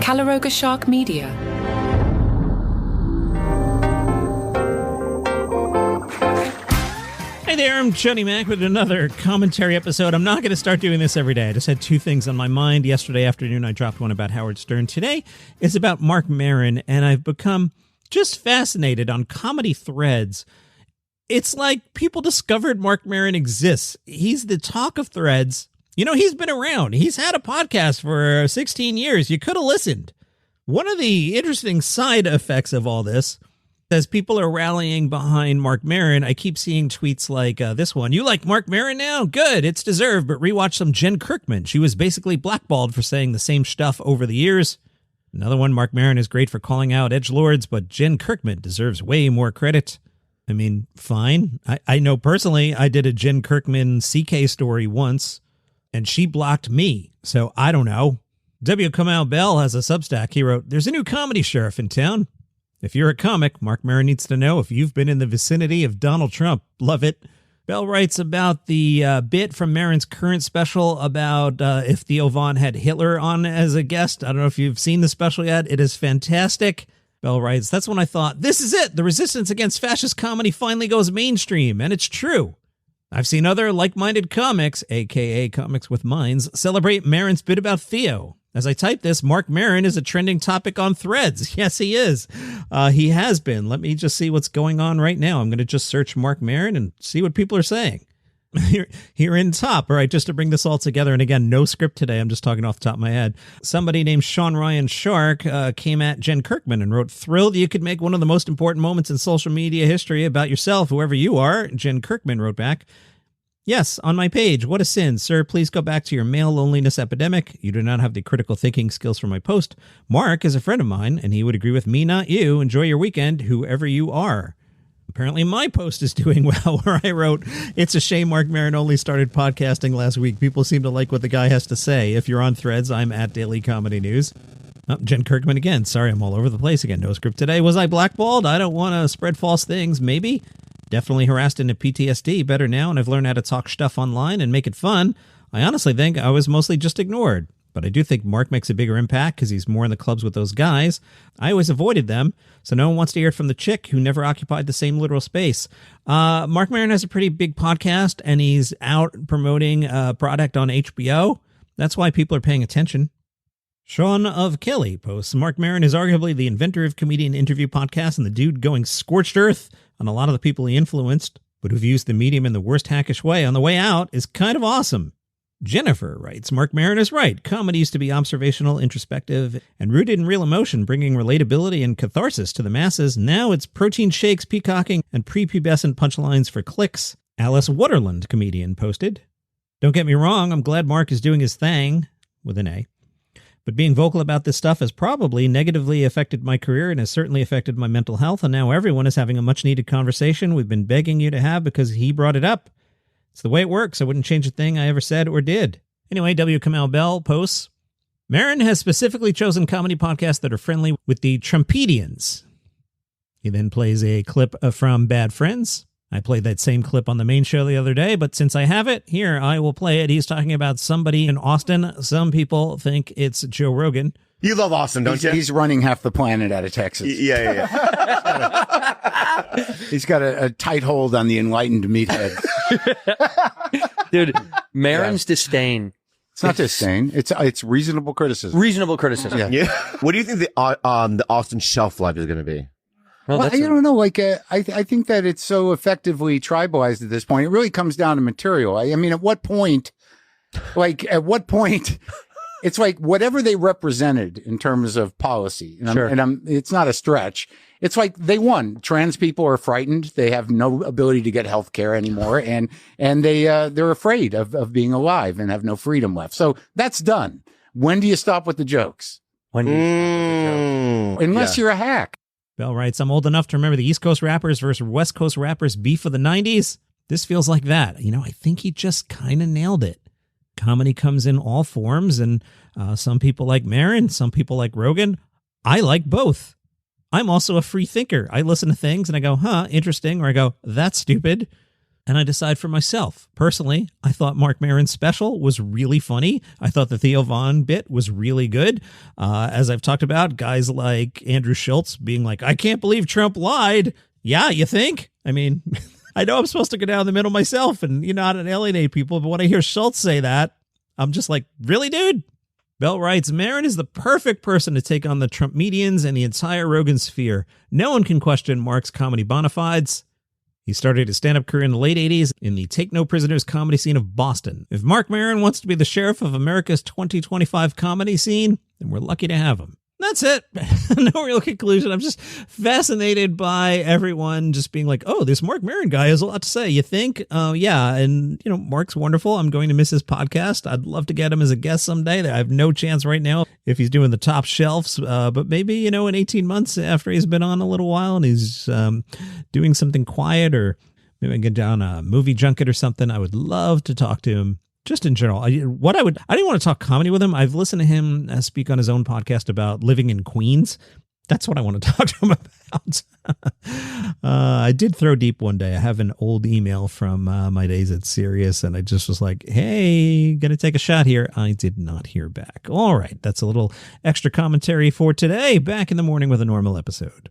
Calaroga Shark Media. Hey there, I'm Johnny Mac with another commentary episode. I'm not going to start doing this every day. I just had two things on my mind. Yesterday afternoon, I dropped one about Howard Stern. Today is about Marc Maron, and I've become just fascinated on comedy threads. It's like people discovered Marc Maron exists. He's the talk of threads. You know, he's been around. He's had a podcast for 16 years. You could have listened. One of the interesting side effects of all this, as people are rallying behind Marc Maron, I keep seeing tweets like this one. You like Marc Maron now? Good, it's deserved, but rewatch some Jen Kirkman. She was basically blackballed for saying the same stuff over the years. Another one, Marc Maron is great for calling out edgelords, but Jen Kirkman deserves way more credit. I mean, fine. I know personally I did a Jen Kirkman CK story once, and she blocked me, so I don't know. W. Kamau Bell has a Substack. He wrote, "There's a new comedy sheriff in town. If you're a comic, Marc Maron needs to know if you've been in the vicinity of Donald Trump. Love it." Bell writes about the bit from Maron's current special about if Theo Von had Hitler on as a guest. I don't know if you've seen the special yet. It is fantastic. Bell writes, "That's when I thought, this is it. The resistance against fascist comedy finally goes mainstream." And it's true. I've seen other like-minded comics, a.k.a. comics with minds, celebrate Maron's bit about Theo. As I type this, Marc Maron is a trending topic on Threads. Yes, he is. He has been. Let me just see what's going on right now. I'm going to just search Marc Maron and see what people are saying. Here in top. All right, just to bring this all together. And again, no script today. I'm just talking off the top of my head. Somebody named Sean Ryan Shark came at Jen Kirkman and wrote, "Thrilled you could make one of the most important moments in social media history about yourself, whoever you are." Jen Kirkman wrote back, "Yes, on my page. What a sin. Sir, please go back to your male loneliness epidemic. You do not have the critical thinking skills for my post. Mark is a friend of mine, and he would agree with me, not you. Enjoy your weekend, whoever you are." Apparently my post is doing well, where I wrote, "It's a shame Marc Maron only started podcasting last week. People seem to like what the guy has to say. If you're on Threads, I'm at Daily Comedy News." Oh, Jen Kirkman again. Sorry, I'm all over the place again. No script today. Was I blackballed? I don't want to spread false things. Maybe. Definitely harassed into PTSD. Better now, and I've learned how to talk stuff online and make it fun. I honestly think I was mostly just ignored. But I do think Mark makes a bigger impact because he's more in the clubs with those guys. I always avoided them, so no one wants to hear it from the chick who never occupied the same literal space. Marc Maron has a pretty big podcast, and he's out promoting a product on HBO. That's why people are paying attention. Sean of Kelly posts, "Marc Maron is arguably the inventor of comedian interview podcasts and the dude going scorched earth on a lot of the people he influenced, but who've used the medium in the worst hackish way on the way out is kind of awesome." Jennifer writes, "Marc Maron is right. Comedy used to be observational, introspective, and rooted in real emotion, bringing relatability and catharsis to the masses. Now it's protein shakes, peacocking, and prepubescent punchlines for clicks." Alice Waterland, comedian, posted, "Don't get me wrong, I'm glad Mark is doing his thing," with an A. "But being vocal about this stuff has probably negatively affected my career and has certainly affected my mental health, and now everyone is having a much-needed conversation we've been begging you to have because he brought it up. It's the way it works. I wouldn't change a thing I ever said or did." Anyway, W. Kamau Bell posts, "Maron has specifically chosen comedy podcasts that are friendly with the Trumpedians." He then plays a clip from Bad Friends. I played that same clip on the main show the other day, but since I have it, here, I will play it. He's talking about somebody in Austin. Some people think it's Joe Rogan. You love Austin, don't you? He's running half the planet out of Texas. Yeah. He's got a tight hold on the enlightened meatheads. Dude, Maron's disdain. It's not disdain. It's reasonable criticism. Reasonable criticism. Yeah. What do you think the Austin shelf life is going to be? Well, I don't know. Like, I think that it's so effectively tribalized at this point. It really comes down to material. I mean, at what point, it's like whatever they represented in terms of policy. And it's not a stretch. It's like they won. Trans people are frightened. They have no ability to get health care anymore. And they're afraid of being alive and have no freedom left. So that's done. When do you stop with the jokes? When do you stop with the jokes? Unless you're a hack. Bell writes, "I'm old enough to remember the East Coast rappers versus West Coast rappers beef of the 90s. This feels like that." You know, I think he just kind of nailed it. Comedy comes in all forms, and some people like Maron, some people like Rogan. I like both. I'm also a free thinker. I listen to things and I go, huh, interesting, or I go, that's stupid. and I decide for myself. Personally, I thought Marc Maron's special was really funny. I thought the Theo Von bit was really good. As I've talked about, guys like Andrew Schultz being like, I can't believe Trump lied. Yeah, you think? I mean, I know I'm supposed to go down the middle myself and, not alienate people, but when I hear Schultz say that, I'm just like, really, dude? Bell writes, Maron is the perfect person to take on the Trump medians and the entire Rogan sphere. No one can question Mark's comedy bona fides. He started his stand-up career in the late 80s in the Take No Prisoners comedy scene of Boston. If Marc Maron wants to be the sheriff of America's 2025 comedy scene, then we're lucky to have him. That's it. No real conclusion. I'm just fascinated by everyone just being like, oh, this Marc Maron guy has a lot to say. You think? Yeah. And, Mark's wonderful. I'm going to miss his podcast. I'd love to get him as a guest someday. I have no chance right now if he's doing the top shelves. But maybe, in 18 months after he's been on a little while and he's doing something quiet, or maybe I get down a movie junket or something, I would love to talk to him. Just in general, I didn't want to talk comedy with him. I've listened to him speak on his own podcast about living in Queens. That's what I want to talk to him about. I did throw deep one day. I have an old email from my days at Sirius, and I just was like, hey, gonna take a shot here. I did not hear back. All right, that's a little extra commentary for today. Back in the morning with a normal episode.